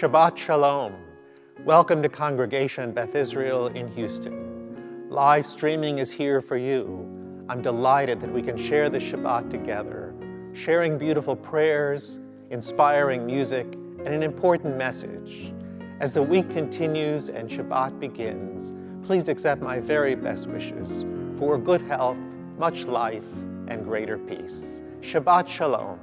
Shabbat Shalom. Welcome to Congregation Beth Israel in Houston. Live streaming is here for you. I'm delighted that we can share the Shabbat together, sharing beautiful prayers, inspiring music, and an important message. As the week continues and Shabbat begins, please accept my very best wishes for good health, much life, and greater peace. Shabbat Shalom.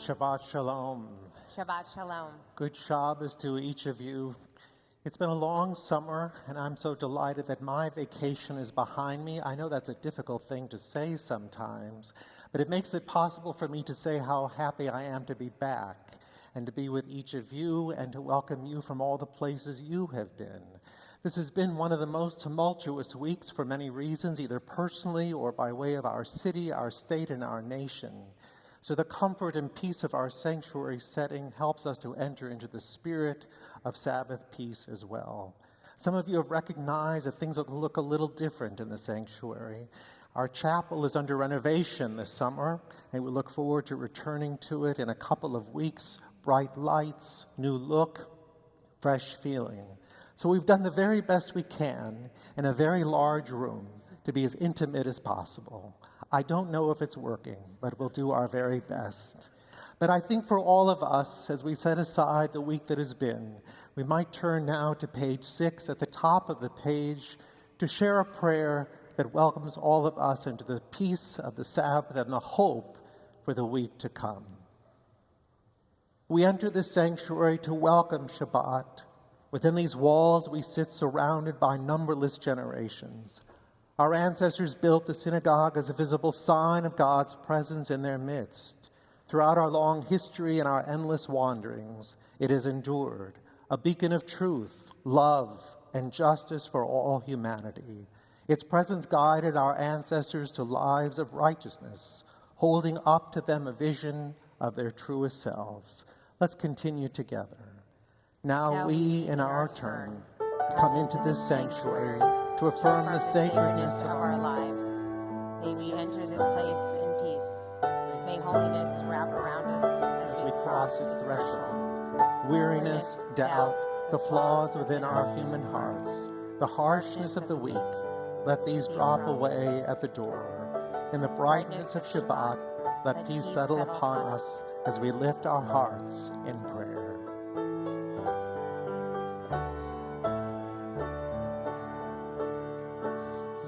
Shabbat Shalom. Shabbat Shalom. Good Shabbos to each of you. It's been a long summer, and I'm so delighted that my vacation is behind me. I know that's a difficult thing to say sometimes, but it makes it possible for me to say how happy I am to be back and to be with each of you and to welcome you from all the places you have been. This has been one of the most tumultuous weeks for many reasons, either personally or by way of our city, our state, and our nation. So the comfort and peace of our sanctuary setting helps us to enter into the spirit of Sabbath peace as well. Some of you have recognized that things will look a little different in the sanctuary. Our chapel is under renovation this summer, and we look forward to returning to it in a couple of weeks. Bright lights, new look, fresh feeling. So we've done the very best we can in a very large room to be as intimate as possible. I don't know if it's working, but we'll do our very best. But I think for all of us, as we set aside the week that has been, we might turn now to page 6 at the top of the page to share a prayer that welcomes all of us into the peace of the Sabbath and the hope for the week to come. We enter this sanctuary to welcome Shabbat. Within these walls, we sit surrounded by numberless generations. Our ancestors built the synagogue as a visible sign of God's presence in their midst. Throughout our long history and our endless wanderings, it has endured, a beacon of truth, love, and justice for all humanity. Its presence guided our ancestors to lives of righteousness, holding up to them a vision of their truest selves. Let's continue together. Now we, in our turn, come into this sanctuary to affirm the sacredness of our lives. May we enter this place in peace. May holiness wrap around us as we cross its threshold. Weariness, doubt, the flaws within our human hearts, the harshness of the weak, let these drop away at the door. In the brightness of Shabbat, let peace settle upon us as we lift our hearts in prayer.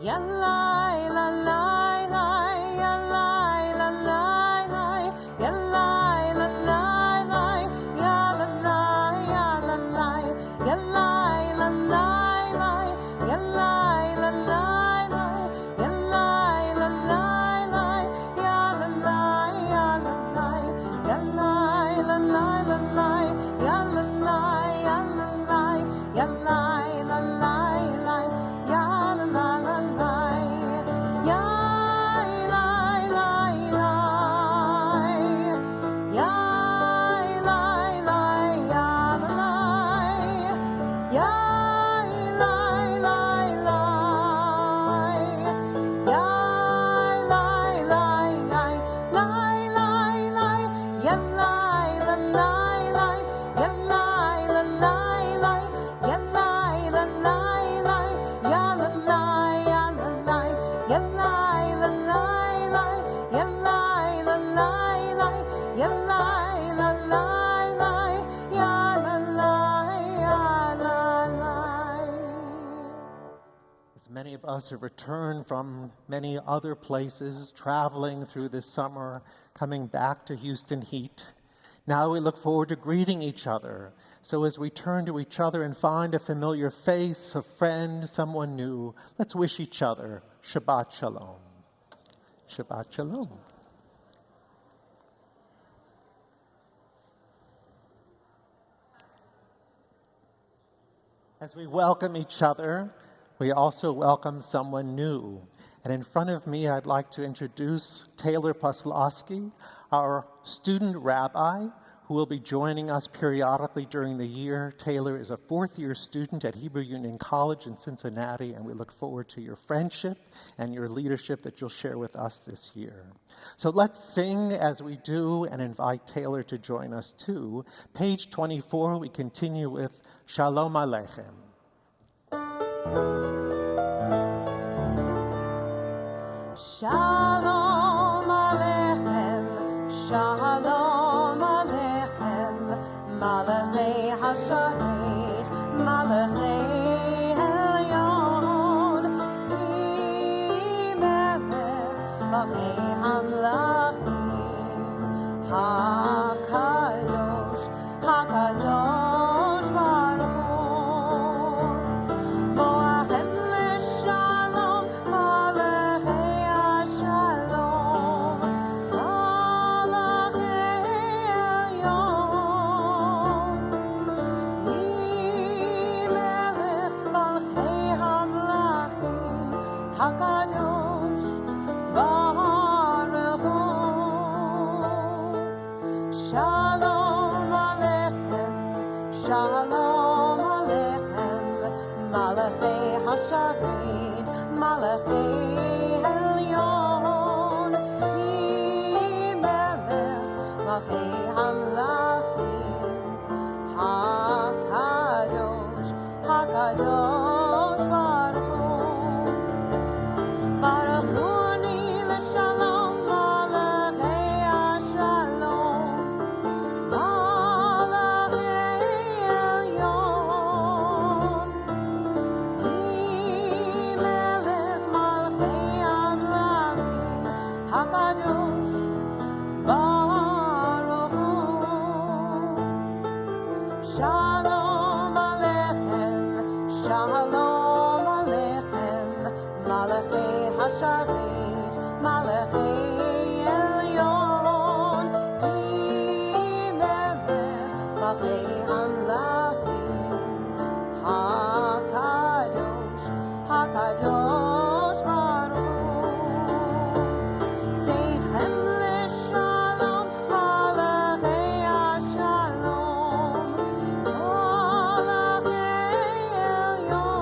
Yalai la lai lai, yalai la lai lai, yalai la lai lai, yalalai yalalai, yalai la lai lai, yalai la lai lai, yalai la lai lai, yalalai yalalai, yalai la lai la lai, yalalai yalalai, yalai la lai lai, yalalai. Many of us have returned from many other places, traveling through this summer, coming back to Houston heat. Now we look forward to greeting each other. So as we turn to each other and find a familiar face, a friend, someone new, let's wish each other Shabbat Shalom. Shabbat Shalom. As we welcome each other, we also welcome someone new. And in front of me, I'd like to introduce Taylor Poslowski, our student rabbi, who will be joining us periodically during the year. Taylor is a fourth-year student at Hebrew Union College in Cincinnati, and we look forward to your friendship and your leadership that you'll share with us this year. So let's sing as we do and invite Taylor to join us too. Page 24, we continue with Shalom Aleichem. Shalom Aleichem, Shalom Aleichem, Malachei Hasharit, Malachei Elyon, Melech, Malachei Hamlachim, HaKadosh, HaKadosh Baruch Hu. Shalom Aleichem, Shalom Aleichem, Malachei Hasharit, Malachei Elyon, Melech, Malachei Hamlachim, HaKadosh, HaKadosh Baruch Hu. Baruch Hu ni l'shalom, Malachei Hashalom. Shalom Aleichem, Shalom Aleichem, Malachei Hasharit, Malachei Elyon, Melech, Malachei Hamlachim, HaKadosh, HaKadosh Baruch Hu. Seitchem l'shalom, Malachei Hashalom, Malachei Elyon,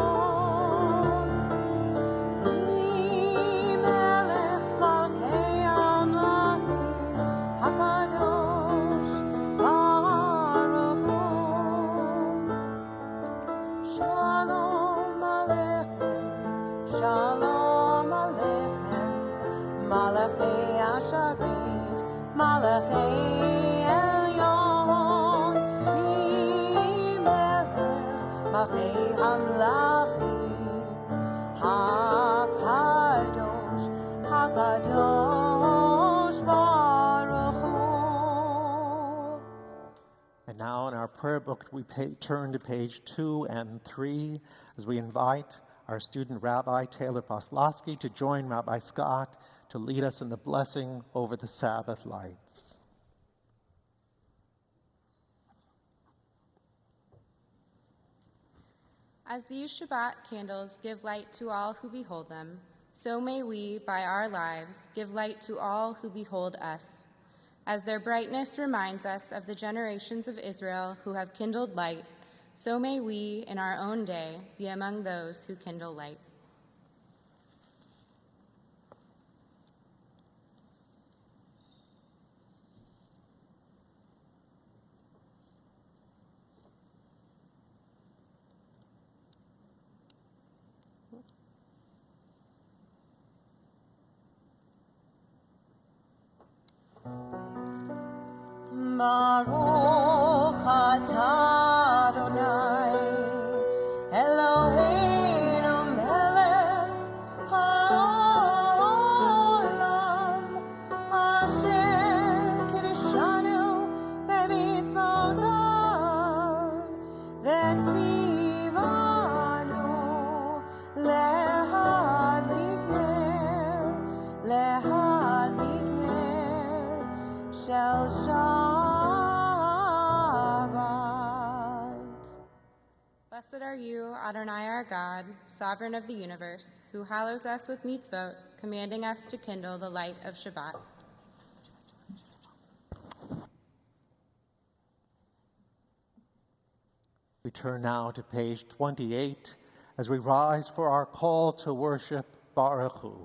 Melech, Malachei Hamlachim, HaKadosh Baruch Hu. Shalom Aleichem, Shalom Aleichem, Malachei Hasharit, Malachei Elyon, Melech, Malachei Hamlachim, HaKadosh prayer book, we turn to page 2 and 3 as we invite our student Rabbi Taylor Poslowski to join Rabbi Scott to lead us in the blessing over the Sabbath lights. As these Shabbat candles give light to all who behold them, so may we, by our lives, give light to all who behold us. As their brightness reminds us of the generations of Israel who have kindled light, so may we, in our own day, be among those who kindle light. Baruch atah Adonai, Eloheinu melech haolam, asher kiddushanu b'mitzvotav, v'tzivanu lehadlik ner shel Shabbat. Blessed are you, Adonai our God, sovereign of the universe, who hallows us with mitzvot, commanding us to kindle the light of Shabbat. We turn now to page 28 as we rise for our call to worship Baruch Hu.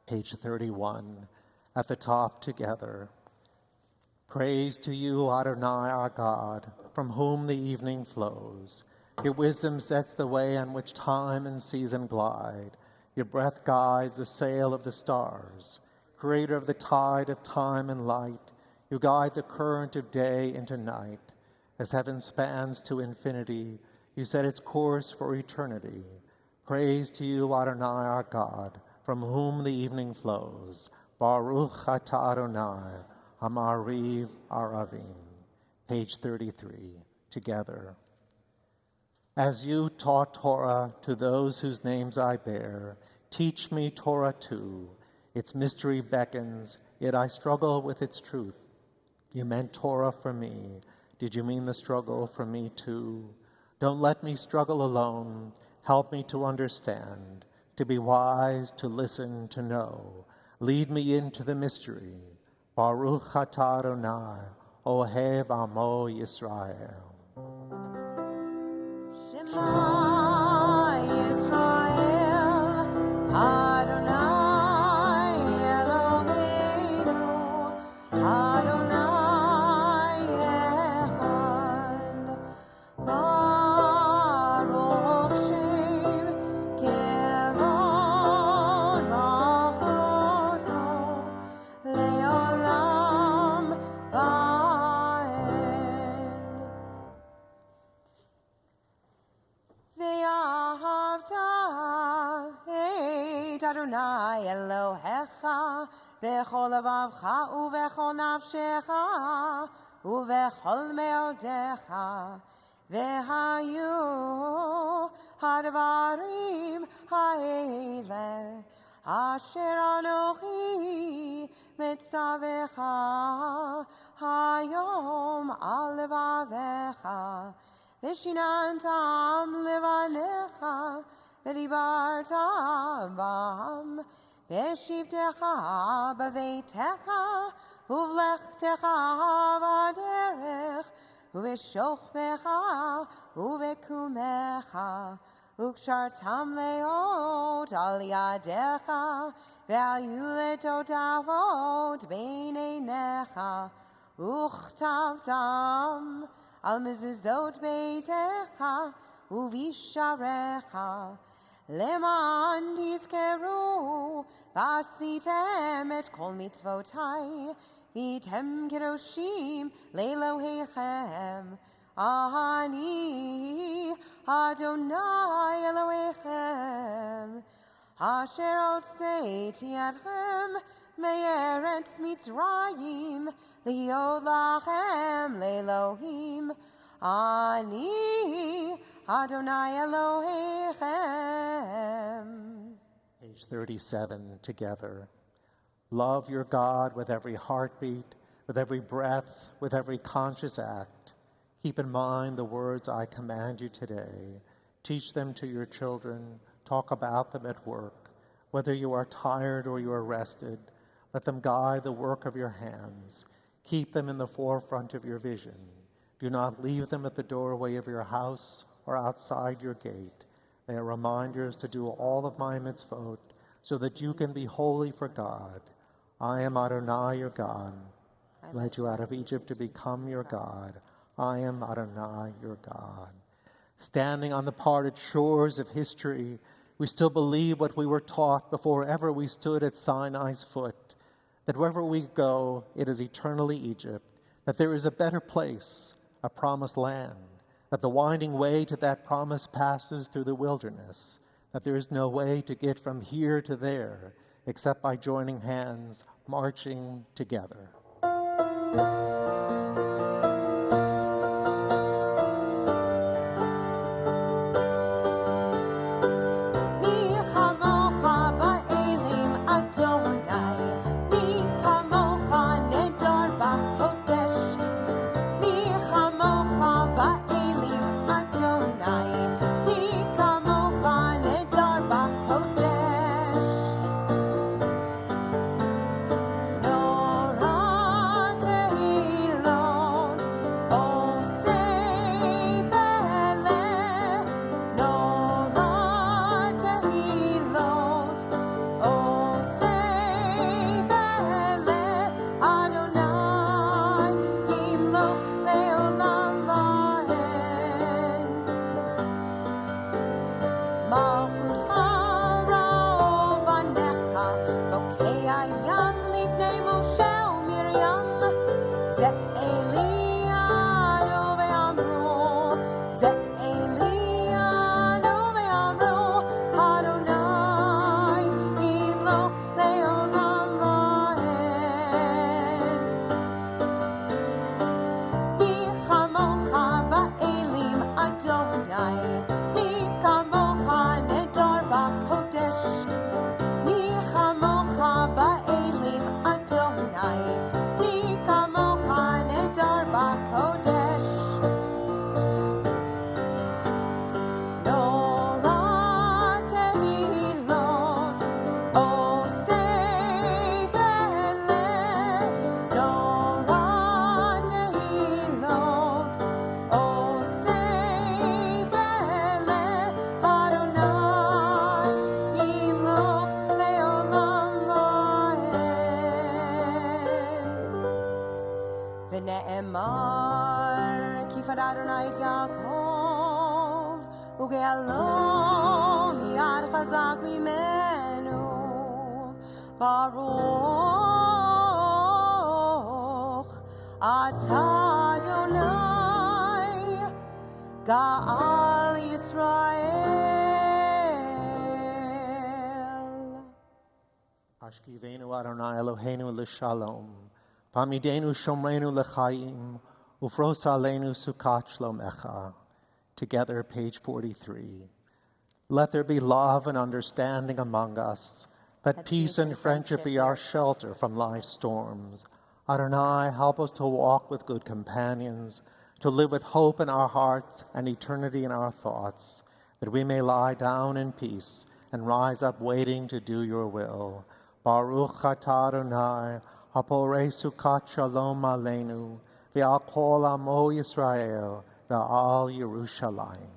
Page 31, at the top together. Praise to you, Adonai, our God, from whom the evening flows. Your wisdom sets the way on which time and season glide. Your breath guides the sail of the stars. Creator of the tide of time and light, you guide the current of day into night. As heaven spans to infinity, you set its course for eternity. Praise to you, Adonai, our God, from whom the evening flows. Baruch atah Adonai, Hamariv Aravim. Page 33, together. As you taught Torah to those whose names I bear, teach me Torah too. Its mystery beckons, yet I struggle with its truth. You meant Torah for me. Did you mean the struggle for me too? Don't let me struggle alone. Help me to understand, to be wise, to listen, to know. Lead me into the mystery. Baruch atah Adonai, Ohev Amo Yisrael. Shema Yisrael, Adonai Eloheinu, Adonai Echad. Baruch Shem Kevod Malchuto Leolam Vaed. Ve'ahavta et Adonai Elohecha bechol levavcha uvechol nafshecha uvechol meodecha vehayu hadvarim ha'ele asher anochi mitzavecha hayom al levavecha Vishinantam levanecha, v'dibarta bam, v'shivtecha b'veitecha, uvlechtecha v'aderech, uv'shochbecha, uv'kumecha, ukshartam leot al yadecha, v'ayuletotavot b'neinecha, uchtavtam, al mezuzot beitecha uvisharecha leman tizkeru v'asitem et kol mitzvotai v'tem kedoshim le'Elohechem ani Adonai Elohechem asher otzeiti atchem me'eretz Mitzrayim li'od lachem le'Elohim ani Adonai Elohechem. Page 37 together. Love your God with every heartbeat, with every breath, with every conscious act. Keep in mind the words I command you today. Teach them to your children. Talk about them at work. Whether you are tired or you are rested, let them guide the work of your hands. Keep them in the forefront of your vision. Do not leave them at the doorway of your house or outside your gate. They are reminders to do all of my mitzvot so that you can be holy for God. I am Adonai your God. I led you out of Egypt to become your God. I am Adonai your God. Standing on the parted shores of history, we still believe what we were taught before ever we stood at Sinai's foot, that wherever we go, it is eternally Egypt, that there is a better place, a promised land, that the winding way to that promise passes through the wilderness, that there is no way to get from here to there except by joining hands, marching together. Adonai, Imloch שנאמר, כי פדה אדוני את יעקב, וגאלו מיד חזק ממנו. ברוך אתה אדוני, גאל ישראל. Ashkivenu Adonai Eloheinu l'shalom, v'amidenu shomrenu l'chaim, ufros aleinu sukat shlomecha. Together, page 43. Let there be love and understanding among us. Let peace and friendship be our shelter from life's storms. Adonai, help us to walk with good companions, to live with hope in our hearts and eternity in our thoughts, that we may lie down in peace and rise up waiting to do your will. Baruch atah Adonai, haporei sukat shalom aleinu, ve'al kol amo Yisrael, ve'al Yerushalayim.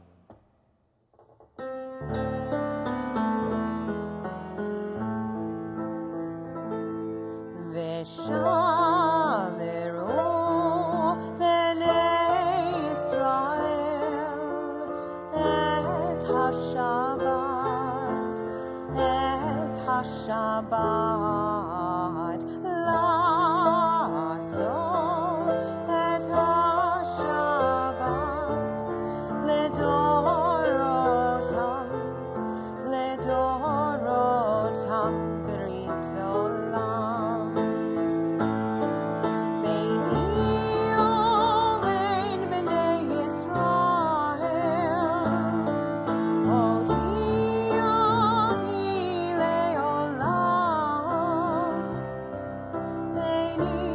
ושמרו בני ישראל את השבת, את השבת, לעשות את השבת לדורותם, לדורותם ברית עולם. ביני ובין בני ישראל, אותי לעולם. ביני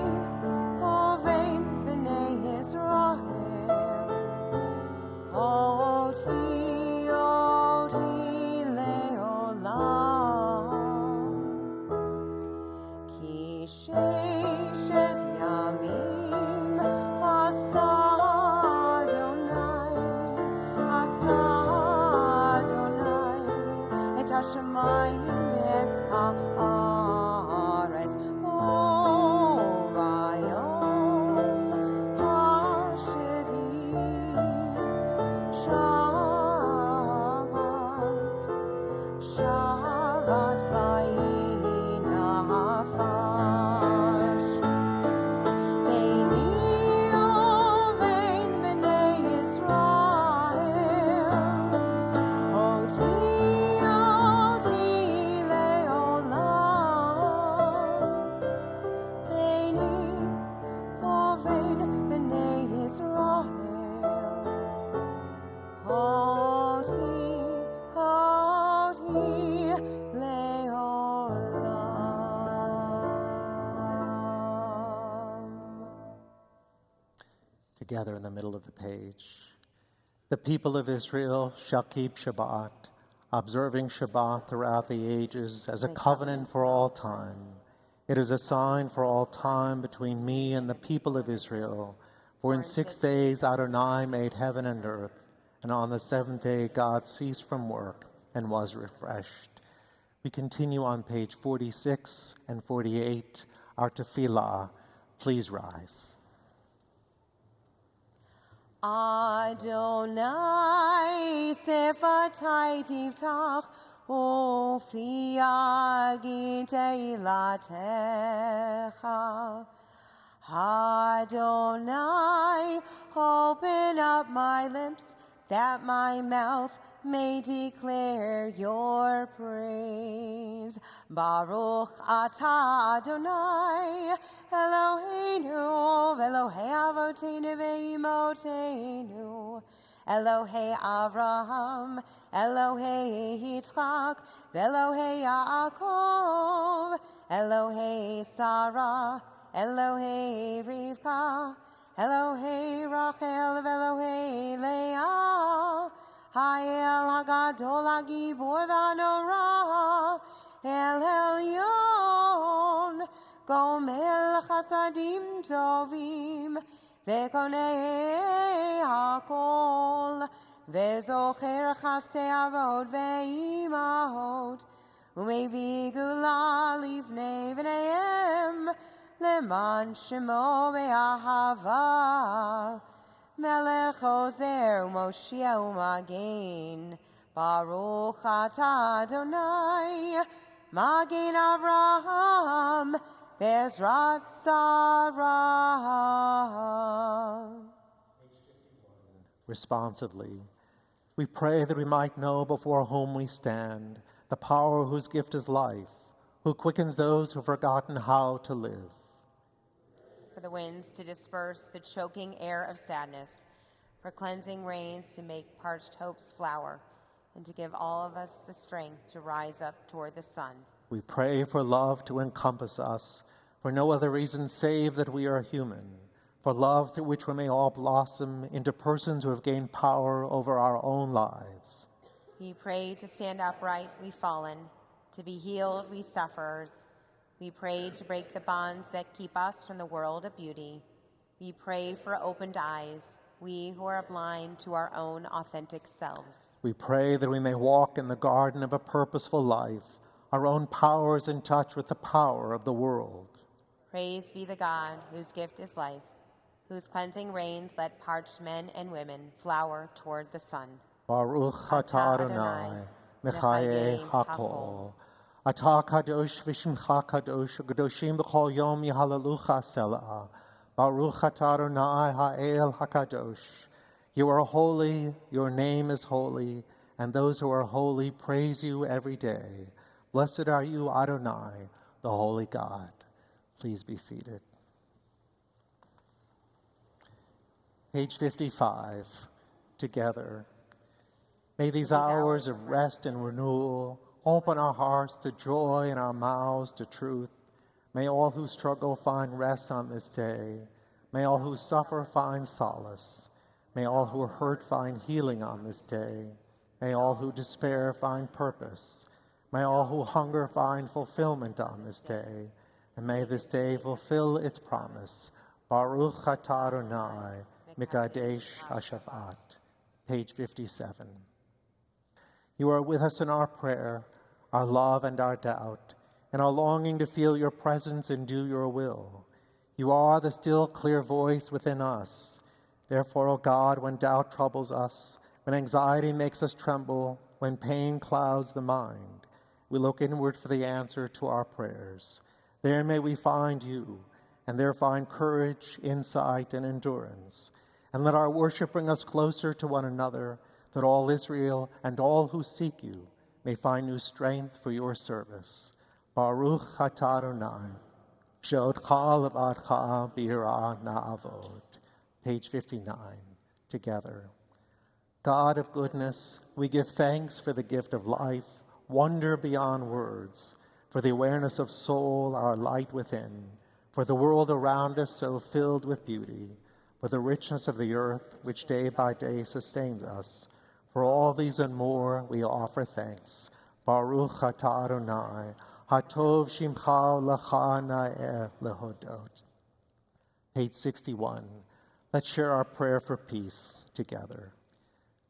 ובין בני ישראל, אותי לעולם. כי ששת ימים עשה אדוני את השמיים ואת הארץ, וביום השביעי שבת ויהי נפש. ביני ובין בני ישראל, אותי לעולם. ביני ובין בני ישראל, Together in the middle of the page. The people of Israel shall keep Shabbat, observing Shabbat throughout the ages as a covenant for all time. It is a sign for all time between me and the people of Israel. For in 6 days Adonai made heaven and earth, and on the seventh day God ceased from work and was refreshed. We continue on page 46 and 48, our tefillah. Please rise. Adonai sefatai tiftach ufi yagid teilatecha. Adonai, open up my lips that my mouth may declare your praise. Baruch atah Adonai, Eloheinu, Elohei Avoteinu ve'Imoteinu, Elohei Avraham, Elohei Yitzchak, Elohei Yaakov, Elohei Sarah, Elohei Rivka, Elohei Rachel, Elohei Leah, Ha'el Hagadol Hagibor V'Hanora, El Elyon, Gomel Chasadim Tovim, Ve'konei Hakol, Ve'zocher Chasei Avot Ve'imahot, U'mei Gula Livnei V'neihem, למען שמו באהבה. מלך עוזר ומושיע ומגן, ברוך אתה אדוני, מגן אברהם, בעזרת שרה. Responsively, we pray that we might know before whom we stand the power whose gift is life, who quickens those who have forgotten how to live. For the winds to disperse the choking air of sadness, for cleansing rains to make parched hopes flower, and to give all of us the strength to rise up toward the sun. We pray for love to encompass us, for no other reason save that we are human, for love through which we may all blossom into persons who have gained power over our own lives. We pray to stand upright, we fallen, to be healed, we sufferers. We pray to break the bonds that keep us from the world of beauty. We pray for opened eyes, we who are blind to our own authentic selves. We pray that we may walk in the garden of a purposeful life, our own powers in touch with the power of the world. Praise be the God whose gift is life, whose cleansing rains let parched men and women flower toward the sun. Baruch atah Adonai, Mechaye HaKol. Atah kadosh v'shimcha kadosh, u'kadoshim b'chol yom yihalalucha selah. Baruch atah Adonai ha'el hakadosh. You are holy, your name is holy, and those who are holy praise you every day. Blessed are you, Adonai, the holy God. Please be seated. Page 55, together. May these hours of rest and renewal open our hearts to joy and our mouths to truth. May all who struggle find rest on this day. May all who suffer find solace. May all who are hurt find healing on this day. May all who despair find purpose. May all who hunger find fulfillment on this day. And may this day fulfill its promise. Baruch atah Adonai, Mikadesh HaShabbat. Page 57. You are with us in our prayer, our love and our doubt, and our longing to feel your presence and do your will. You are the still clear voice within us. Therefore, O God, when doubt troubles us, when anxiety makes us tremble, when pain clouds the mind, we look inward for the answer to our prayers. There may we find you, and there find courage, insight, and endurance. And let our worship bring us closer to one another, that all Israel and all who seek you may find new strength for your service. Baruch atah Adonai, she'odcha levadcha b'yirah na'avod. Page 59, together. God of goodness, we give thanks for the gift of life, wonder beyond words, for the awareness of soul, our light within, for the world around us so filled with beauty, for the richness of the earth which day by day sustains us. For all these and more we offer thanks. Baruch atah Adonai, hatov shimcha lecha na'eh lehodot. Page 61. Let's share our prayer for peace together.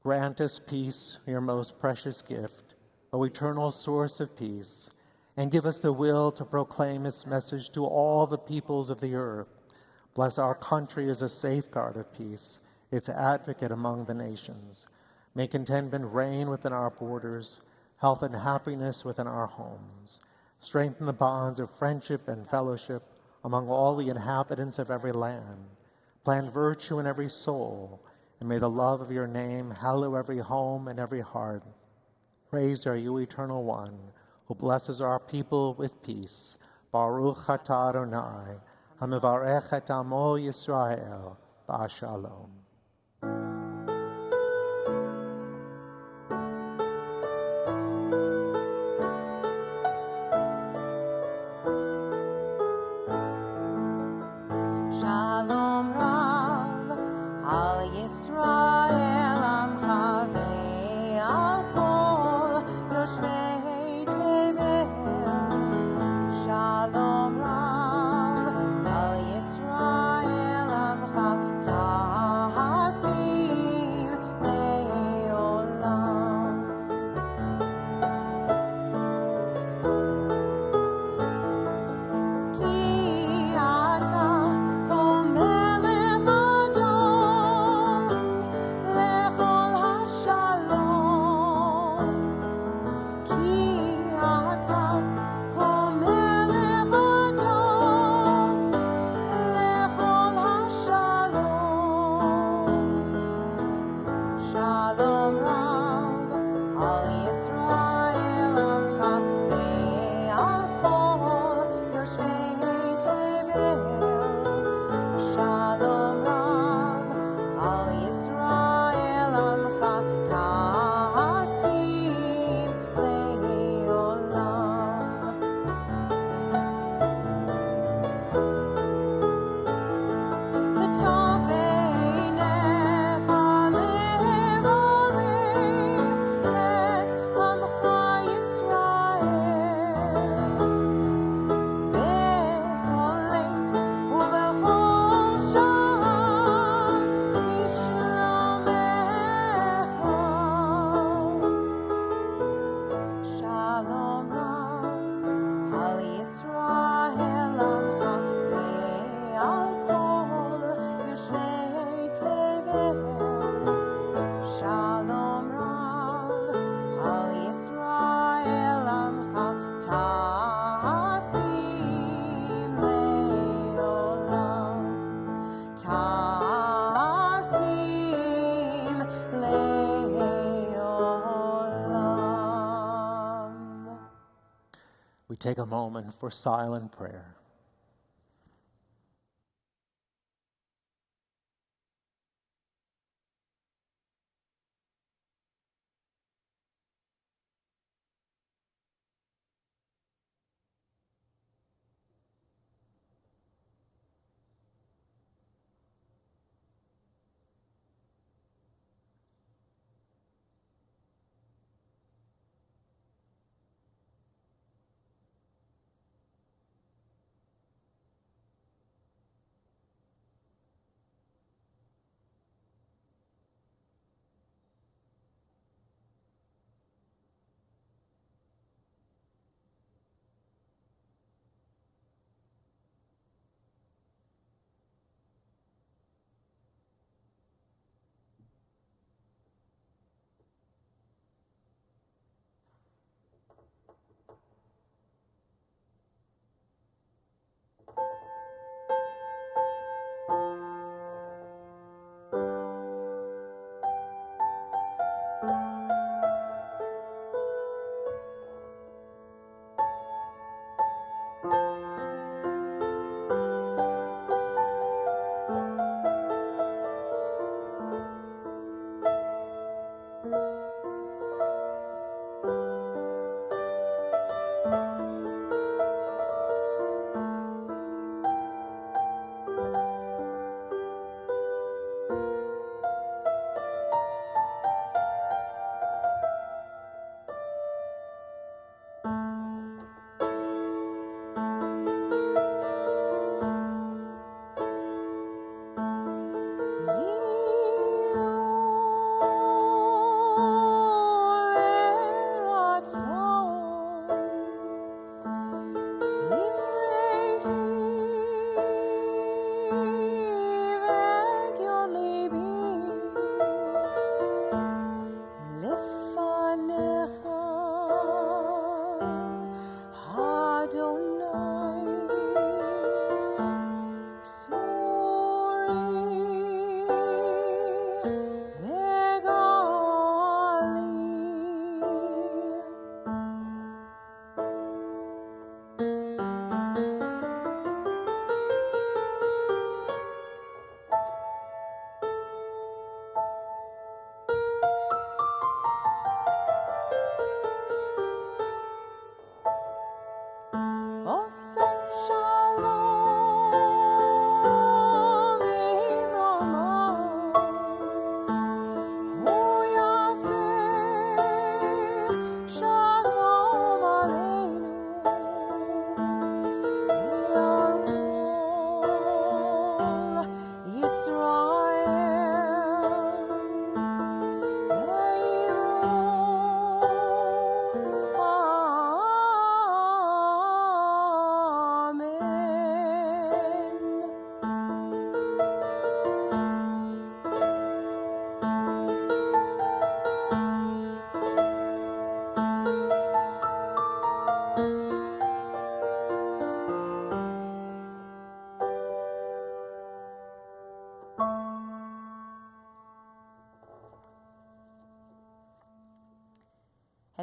Grant us peace, your most precious gift, O eternal source of peace, and give us the will to proclaim its message to all the peoples of the earth. Bless our country as a safeguard of peace, its advocate among the nations. May contentment reign within our borders, health and happiness within our homes. Strengthen the bonds of friendship and fellowship among all the inhabitants of every land. Plant virtue in every soul, and may the love of your name hallow every home and every heart. Praised are you, Eternal One, who blesses our people with peace. Baruch atah Adonai, hamivarech et amo Yisrael, ba'ashalom. Shalom Rav, al Yisrael amcha ve'al kol yoshvei tevel. Shalom Rav, al Yisrael amcha ta'asim le'olam. Ki take a moment for silent prayer.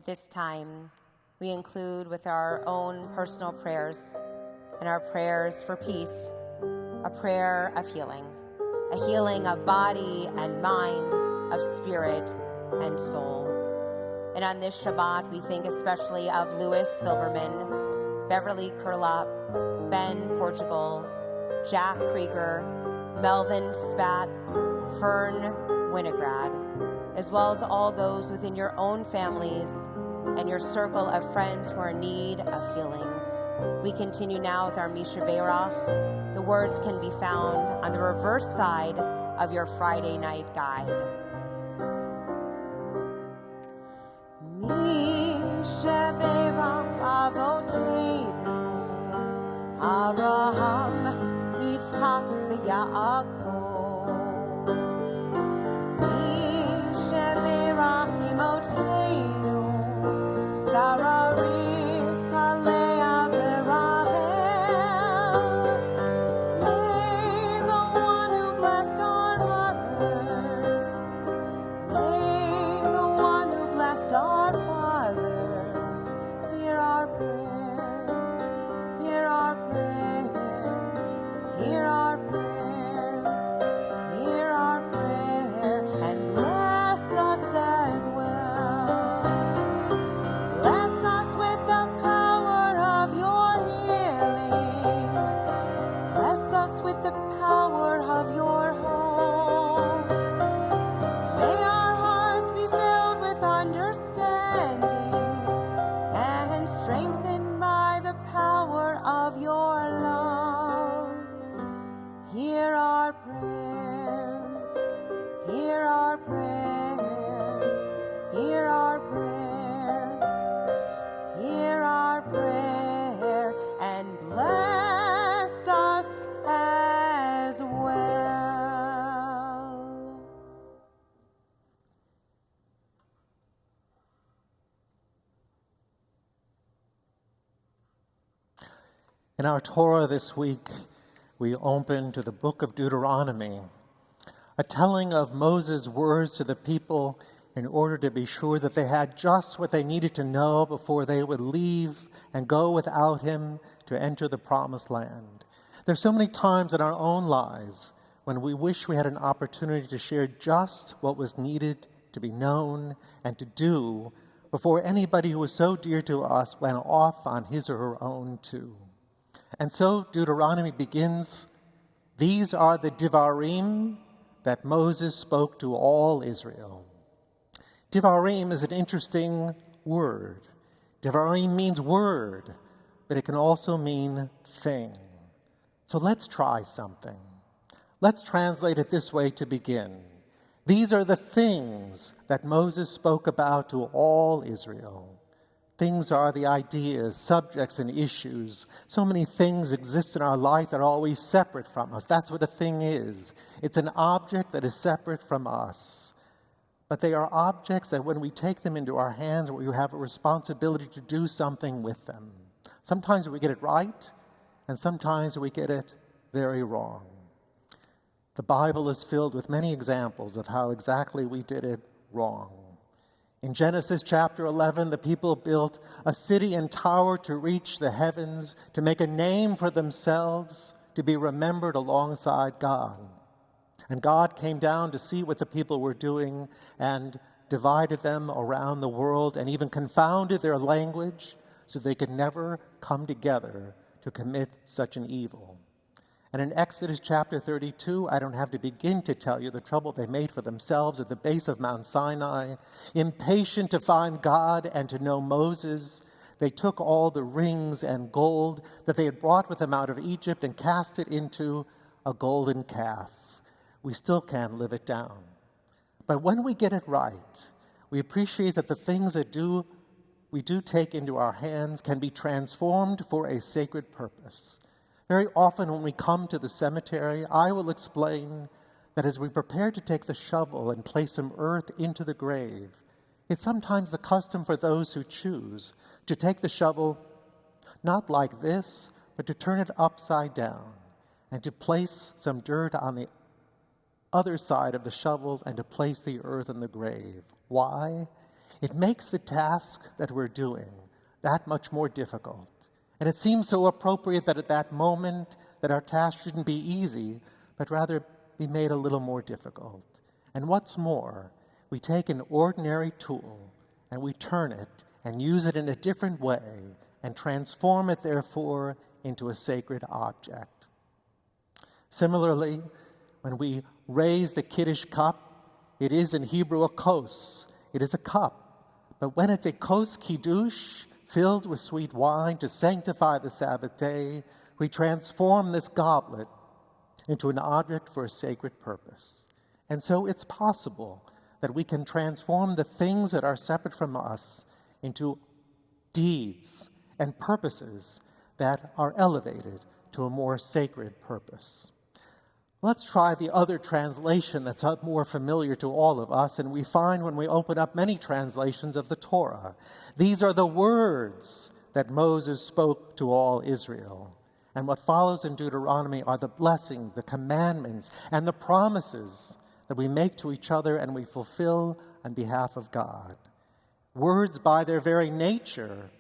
At this time, we include with our own personal prayers and our prayers for peace, a prayer of healing, a healing of body and mind, of spirit and soul. And on this Shabbat, we think especially of Louis Silverman, Beverly Curlop, Ben Portugal, Jack Krieger, Melvin Spat, Fern Winograd, as well as all those within your own families and your circle of friends who are in need of healing. We continue now with our Misha Beirach. The words can be found on the reverse side of your Friday night guide. Misha Beirach Avoteinu, Abraham, Yitzchak, v'Yaakov. Sarah, Rivka, Leah, Rachel. May the one who blessed our mothers, may the one who blessed our fathers, hear our prayer. our prayer, hear our prayer, hear our prayer, and bless us as well. In our Torah this week, we open to the book of Deuteronomy, a telling of Moses' words to the people in order to be sure that they had just what they needed to know before they would leave and go without him to enter the promised land. There's so many times in our own lives when we wish we had an opportunity to share just what was needed to be known and to do before anybody who was so dear to us went off on his or her own too. And so Deuteronomy begins, "These are the Divarim that Moses spoke to all Israel." Divarim is an interesting word. Divarim means word, but it can also mean thing. So let's try something. Let's translate it this way to begin. These are the things that Moses spoke about to all Israel. Things are the ideas, subjects, and issues. So many things exist in our life that are always separate from us. That's what a thing is. It's an object that is separate from us. But they are objects that when we take them into our hands, we have a responsibility to do something with them. Sometimes we get it right, and sometimes we get it very wrong. The Bible is filled with many examples of how exactly we did it wrong. In Genesis chapter 11, the people built a city and tower to reach the heavens, to make a name for themselves, to be remembered alongside God. And God came down to see what the people were doing and divided them around the world and even confounded their language so they could never come together to commit such an evil. And in Exodus chapter 32, I don't have to begin to tell you the trouble they made for themselves at the base of Mount Sinai. Impatient to find God and to know Moses, they took all the rings and gold that they had brought with them out of Egypt and cast it into a golden calf. We still can't live it down. But when we get it right, we appreciate that the things that we do take into our hands can be transformed for a sacred purpose. Very often when we come to the cemetery, I will explain that as we prepare to take the shovel and place some earth into the grave, it's sometimes the custom for those who choose to take the shovel not like this, but to turn it upside down and to place some dirt on the other side of the shovel and to place the earth in the grave. Why? It makes the task that we're doing that much more difficult. And it seems so appropriate that at that moment that our task shouldn't be easy, but rather be made a little more difficult. And what's more, we take an ordinary tool and we turn it and use it in a different way and transform it, therefore, into a sacred object. Similarly, when we raise the Kiddush cup, it is in Hebrew a kos. It is a cup. But when it's a kos kiddush, filled with sweet wine to sanctify the Sabbath day, we transform this goblet into an object for a sacred purpose. And so it's possible that we can transform the things that are separate from us into deeds and purposes that are elevated to a more sacred purpose. Let's try the other translation that's more familiar to all of us, and we find when we open up many translations of the Torah. These are the words that Moses spoke to all Israel. And what follows in Deuteronomy are the blessings, the commandments, and the promises that we make to each other and we fulfill on behalf of God. Words by their very nature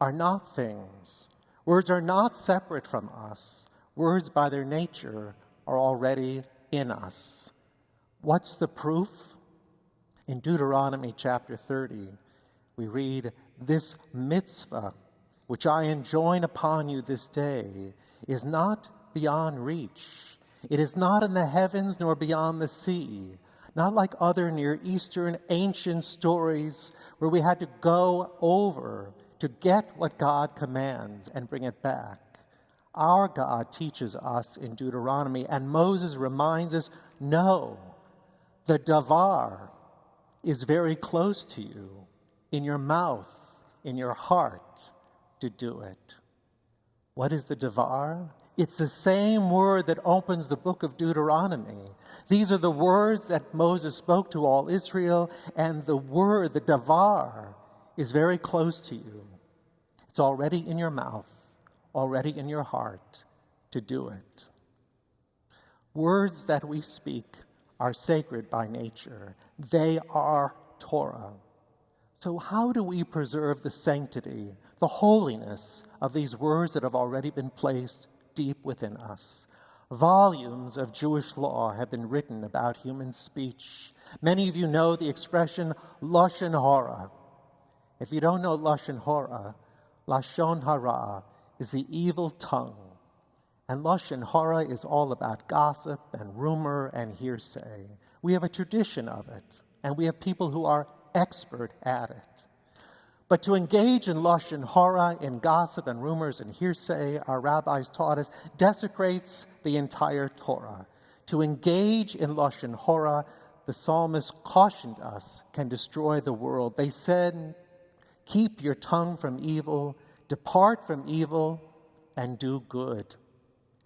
are not things. Words are not separate from us. Words by their nature are already in us. What's the proof? In Deuteronomy chapter 30, we read, "This mitzvah, which I enjoin upon you this day, is not beyond reach. It is not in the heavens nor beyond the sea." Not like other Near Eastern ancient stories where we had to go over to get what God commands and bring it back. Our God teaches us in Deuteronomy, and Moses reminds us, no, The davar is very close to you, in your mouth, in your heart, to do it. What is the davar? It's the same word that opens the book of Deuteronomy. These are the words that Moses spoke to all Israel, and the word, the davar, is very close to you. It's already in your mouth, already in your heart, to do it. Words that we speak are sacred by nature. They are Torah. So how do we preserve the sanctity, the holiness of these words that have already been placed deep within us? Volumes of Jewish law have been written about human speech. Many of you know the expression Lashon Hara. If you don't know Lashon Hara, Lashon Hara is the evil tongue. And Lashon Hara is all about gossip and rumor and hearsay. We have a tradition of it, and we have people who are expert at it. But to engage in Lashon Hara, in gossip and rumors and hearsay, our rabbis taught us, desecrates the entire Torah. To engage in Lashon Hara, the psalmist cautioned us, can destroy the world. They said, keep your tongue from evil, depart from evil, and do good.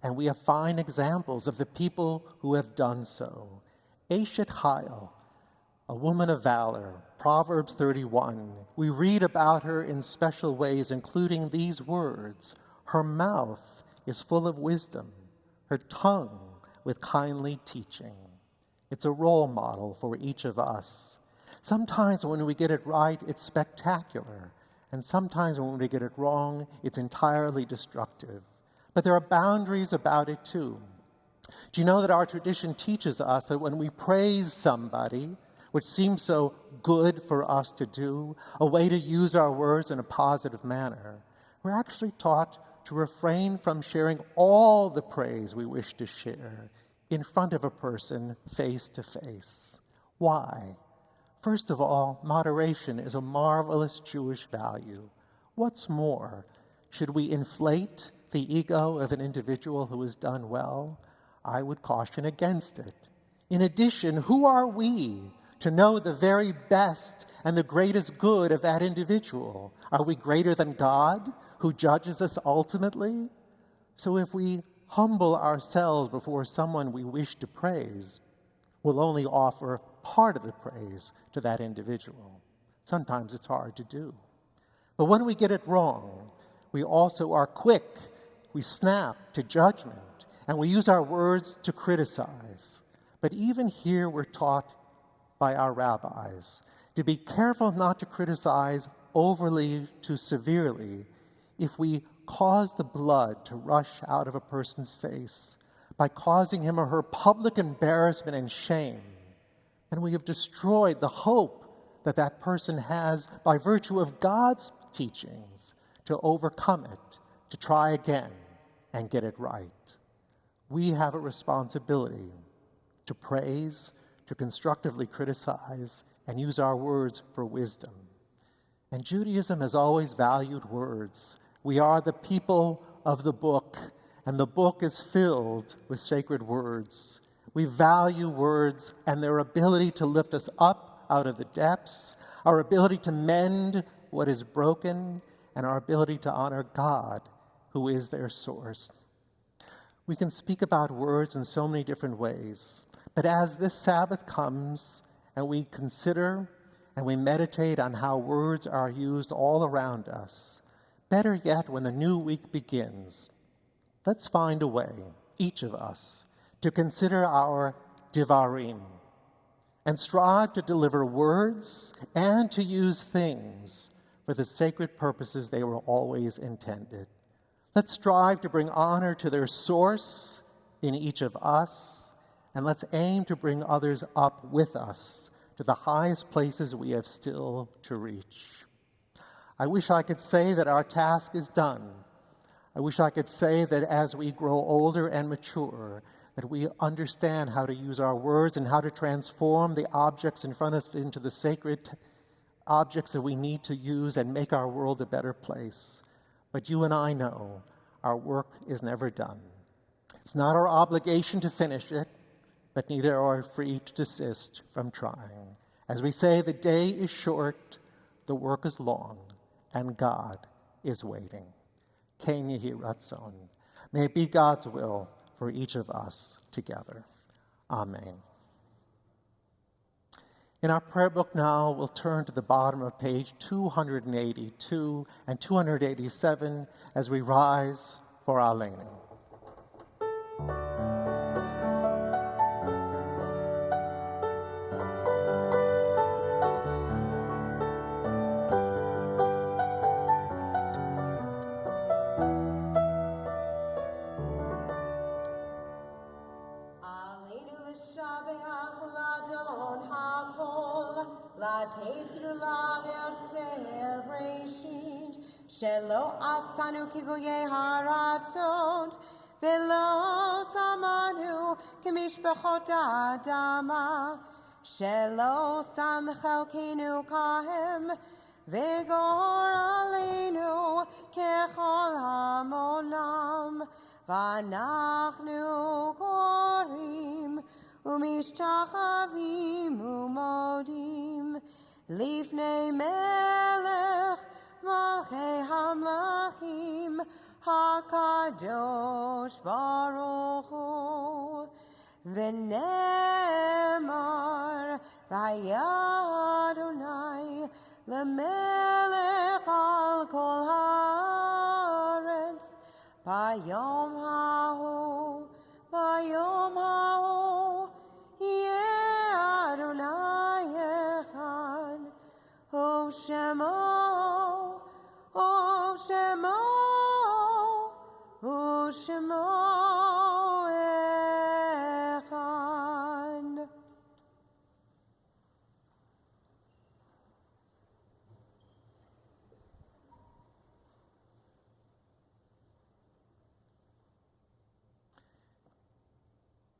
And we have fine examples of the people who have done so. Eshet Chayil, a woman of valor, Proverbs 31. We read about her in special ways, including these words: her mouth is full of wisdom, her tongue with kindly teaching. It's a role model for each of us. Sometimes when we get it right, it's spectacular. And sometimes when we get it wrong, it's entirely destructive. But there are boundaries about it too. Do you know that our tradition teaches us that when we praise somebody, which seems so good for us to do, a way to use our words in a positive manner, we're actually taught to refrain from sharing all the praise we wish to share in front of a person face to face. Why? First of all, moderation is a marvelous Jewish value. What's more, should we inflate the ego of an individual who has done well? I would caution against it. In addition, who are we to know the very best and the greatest good of that individual? Are we greater than God, who judges us ultimately? So if we humble ourselves before someone we wish to praise, we'll only offer part of the praise to that individual. Sometimes it's hard to do. But when we get it wrong, we also are quick. We snap to judgment, and we use our words to criticize. But even here we're taught by our rabbis to be careful not to criticize overly too severely if we cause the blood to rush out of a person's face by causing him or her public embarrassment and shame. And we have destroyed the hope that that person has by virtue of God's teachings to overcome it, to try again and get it right. We have a responsibility to praise, to constructively criticize, and use our words for wisdom. And Judaism has always valued words. We are the people of the book, and the book is filled with sacred words. We value words and their ability to lift us up out of the depths, our ability to mend what is broken, and our ability to honor God, who is their source. We can speak about words in so many different ways, but as this Sabbath comes and we consider and we meditate on how words are used all around us, better yet, when the new week begins, let's find a way, each of us, to consider our divarim and strive to deliver words and to use things for the sacred purposes they were always intended. Let's strive to bring honor to their source in each of us, and let's aim to bring others up with us to the highest places we have still to reach. I wish I could say that our task is done. I wish I could say that as we grow older and mature, that we understand how to use our words and how to transform the objects in front of us into the sacred objects that we need to use and make our world a better place. But you and I know our work is never done. It's not our obligation to finish it, but but neither are we free to desist from trying. As we say, the day is short, the work is long, and God is waiting. Ken Yehi Ratzon. May it be God's will for each of us together. Amen. In our prayer book now, we'll turn to the bottom of page 282 and 287 as we rise for our laning. Shelo asanu kigoye haratzot, velo samanu kimishbechot adama. Shelo samchelkenu kahem, vegor alinu kechol hamonam. Vanachnu korim umishchachavim umodim lifnei melech. Malchei Hamlachim HaKadosh Baruch Hu V'nemar V'haya Adonai L'melech al kol haaretz Bayom hahu Yeh Adonai echad Hu Shemo Shemo Echad.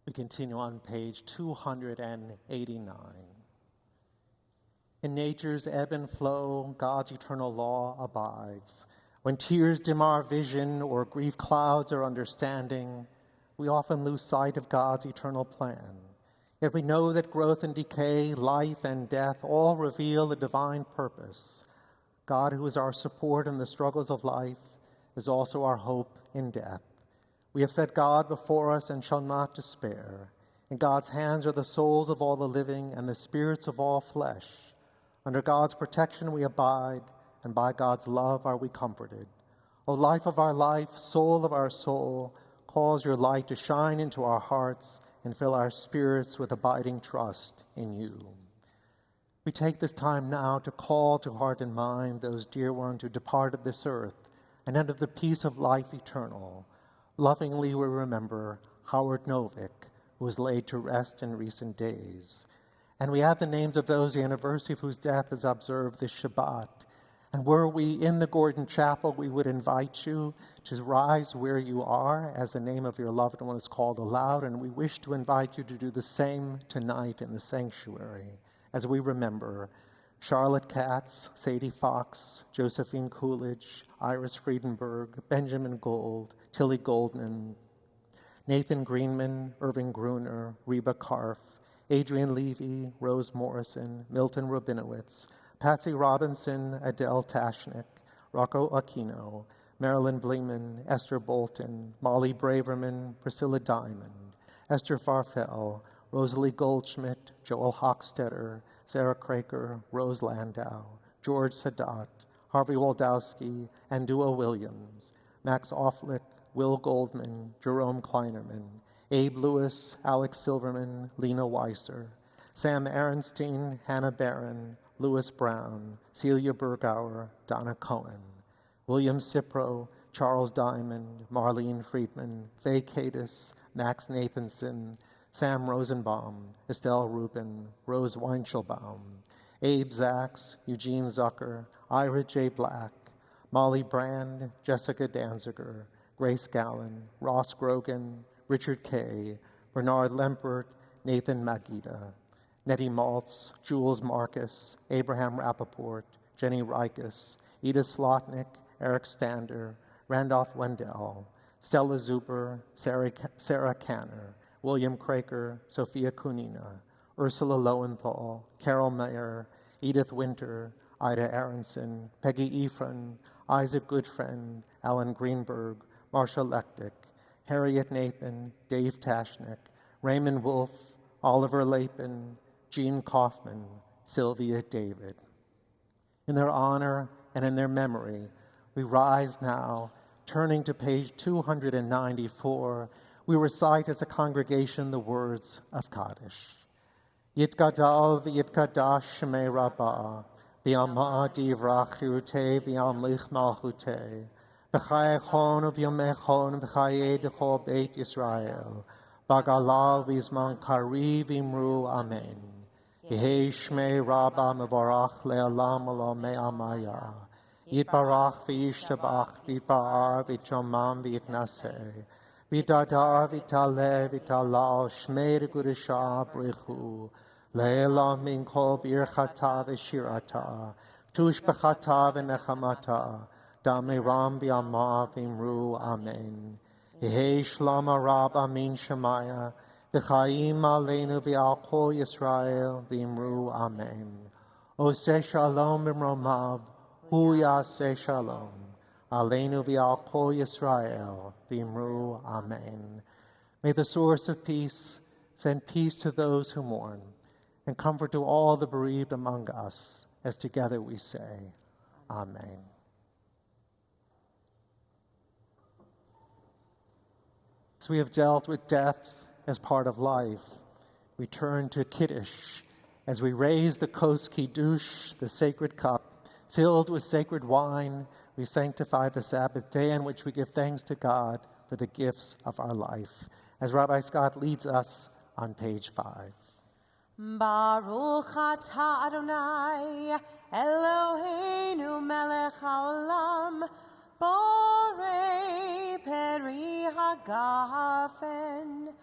We continue on page 289. In nature's ebb and flow, God's eternal law abides. When tears dim our vision or grief clouds our understanding, we often lose sight of God's eternal plan. Yet we know that growth and decay, life and death all reveal a divine purpose. God, who is our support in the struggles of life, is also our hope in death. We have set God before us and shall not despair. In God's hands are the souls of all the living and the spirits of all flesh. Under God's protection we abide, and by God's love are we comforted. O life of our life, soul of our soul, cause your light to shine into our hearts and fill our spirits with abiding trust in you. We take this time now to call to heart and mind those dear ones who departed this earth and enter the peace of life eternal. Lovingly we remember Howard Novick, who was laid to rest in recent days. And we add the names of those the anniversary of whose death is observed this Shabbat. And were we in the Gordon Chapel, we would invite you to rise where you are as the name of your loved one is called aloud, and we wish to invite you to do the same tonight in the sanctuary as we remember Charlotte Katz, Sadie Fox, Josephine Coolidge, Iris Friedenberg, Benjamin Gold, Tilly Goldman, Nathan Greenman, Irving Gruner, Reba Karff, Adrian Levy, Rose Morrison, Milton Rabinowitz, Patsy Robinson, Adele Tashnik, Rocco Aquino, Marilyn Bleeman, Esther Bolton, Molly Braverman, Priscilla Diamond, Esther Farfel, Rosalie Goldschmidt, Joel Hochstetter, Sarah Craker, Rose Landau, George Sadat, Harvey Waldowski, Andua Williams, Max Offlick, Will Goldman, Jerome Kleinerman, Abe Lewis, Alex Silverman, Lena Weiser, Sam Aronstein, Hannah Barron, Louis Brown, Celia Bergauer, Donna Cohen, William Cipro, Charles Diamond, Marlene Friedman, Faye Cadis, Max Nathanson, Sam Rosenbaum, Estelle Rubin, Rose Weinschelbaum, Abe Zaks, Eugene Zucker, Ira J. Black, Molly Brand, Jessica Danziger, Grace Gallen, Ross Grogan, Richard Kay, Bernard Lempert, Nathan Magida, Nettie Maltz, Jules Marcus, Abraham Rappaport, Jenny Rikus, Edith Slotnick, Eric Stander, Randolph Wendell, Stella Zuber, Sarah Canner, William Craker, Sophia Kunina, Ursula Lowenthal, Carol Mayer, Edith Winter, Ida Aronson, Peggy Ephron, Isaac Goodfriend, Alan Greenberg, Marsha Lechtick, Harriet Nathan, Dave Tashnick, Raymond Wolf, Oliver Lapin, Jean Kaufman, Sylvia David. In their honor and in their memory, we rise now, turning to page 294. We recite as a congregation the words of Kaddish. Yitgadal v'yitkadash shemei Rabbah, b'yamah divrach chirutei v'yamlich malchutei, b'chayechon v'yomechon v'chayei d'chol beit Yisrael, b'galal v'zman kari v'imru amen. Yehei shmei Rabbah mevarach le'alam olam me'amaya, yitbarach v'yishtabach v'yitba'ar v'yitshomam v'yitnaseh, v'yitadar v'yitaleh v'yitalal shmei regudisha brichu, le'elam min kol birchata v'shirata, tushbechata v'nechamata, damiram v'yamah v'imru amen. Yehei shlama Rabbah min shemaya, v'chaim aleinu v'al kol Yisrael v'imru amen. Oseh shalom b'mromav, hu yaseh shalom. Aleinu v'al kol Yisrael v'imru amen. May the source of peace send peace to those who mourn, and comfort to all the bereaved among us, as together we say, Amen. As we have dealt with death as part of life, we turn to Kiddush as we raise the Kos Kiddush, the sacred cup, filled with sacred wine. We sanctify the Sabbath day in which we give thanks to God for the gifts of our life, as Rabbi Scott leads us on page 5. Baruch atah Adonai, Eloheinu melech haolam, borei peri hagafen.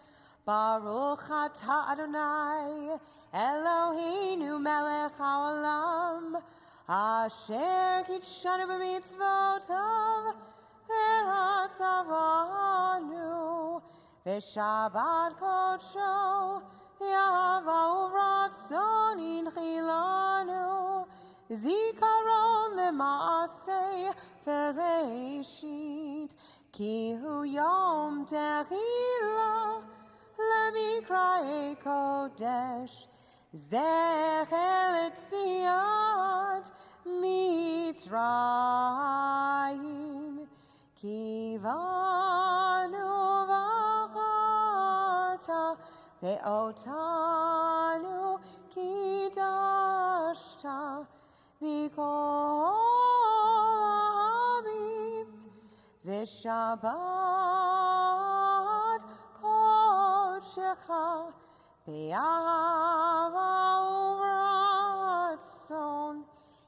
Baruch atah Adonai, Eloheinu melech haolam, asher kitshanu b'mitzvotav, v'ratzavanu, v'shabbat kodsho, Yahava ratzon inchilanu, zikaron lemaaseh fereshit, ki hu yom tehila lemikrae kodesh, zecher letziat Mitzrayim, ki vanu v'acharta ve'otanu kidashta mikol ha'amim v'shabbat kodshecha be'ahava uvratzon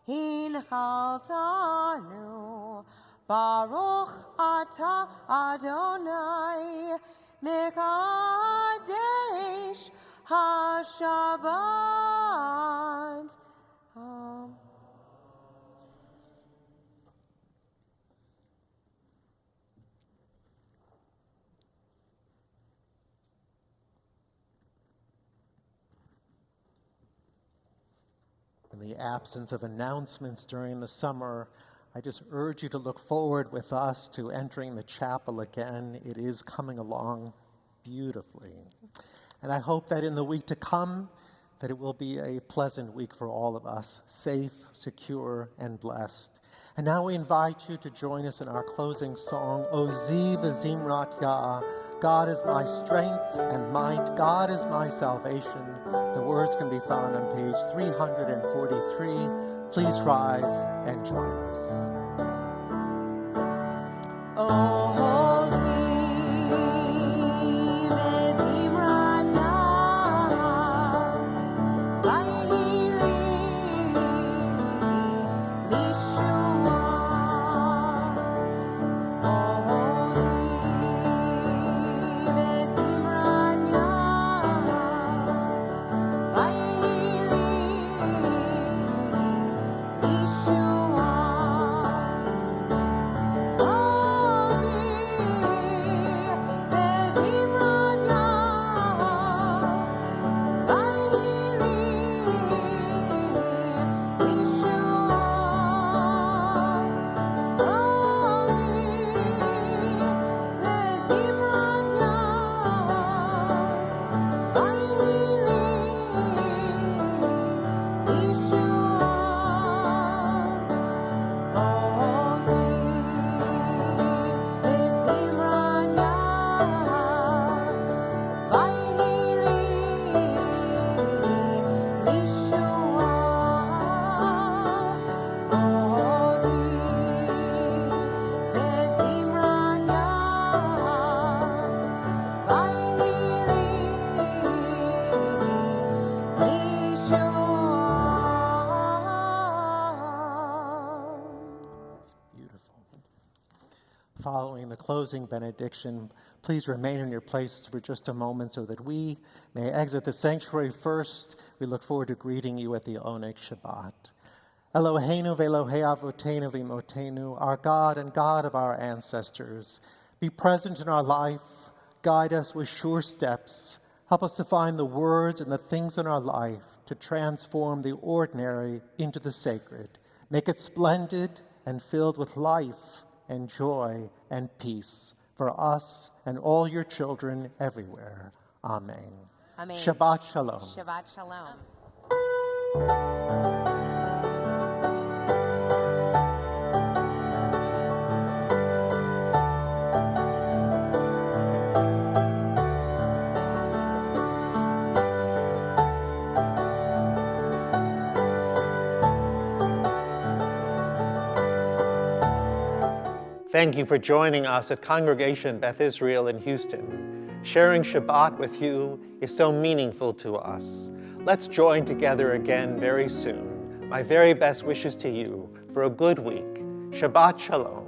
hinchaltanu Baruch atah Adonai Mekadesh HaShabbat. In the absence of announcements during the summer, I just urge you to look forward with us to entering the chapel again. It is coming along beautifully. And I hope that in the week to come, that it will be a pleasant week for all of us, safe, secure, and blessed. And now we invite you to join us in our closing song, Ozi v'zimrat Yah, God is my strength and might, God is my salvation. The words can be found on page 343. Please rise and join us. Yeshua, Beautiful. Following the closing benediction, please remain in your places for just a moment so that we may exit the sanctuary first. We look forward to greeting you at the Oneg Shabbat. Eloheinu ve'Elohei avotenu v'imotenu, our God and God of our ancestors, be present in our life, guide us with sure steps, help us to find the words and the things in our life to transform the ordinary into the sacred. Make it splendid and filled with life and joy and peace for us and all your children everywhere. Amen. Amen. Shabbat shalom. Shabbat shalom. Thank you for joining us at Congregation Beth Israel in Houston. Sharing Shabbat with you is so meaningful to us. Let's join together again very soon. My very best wishes to you for a good week. Shabbat Shalom.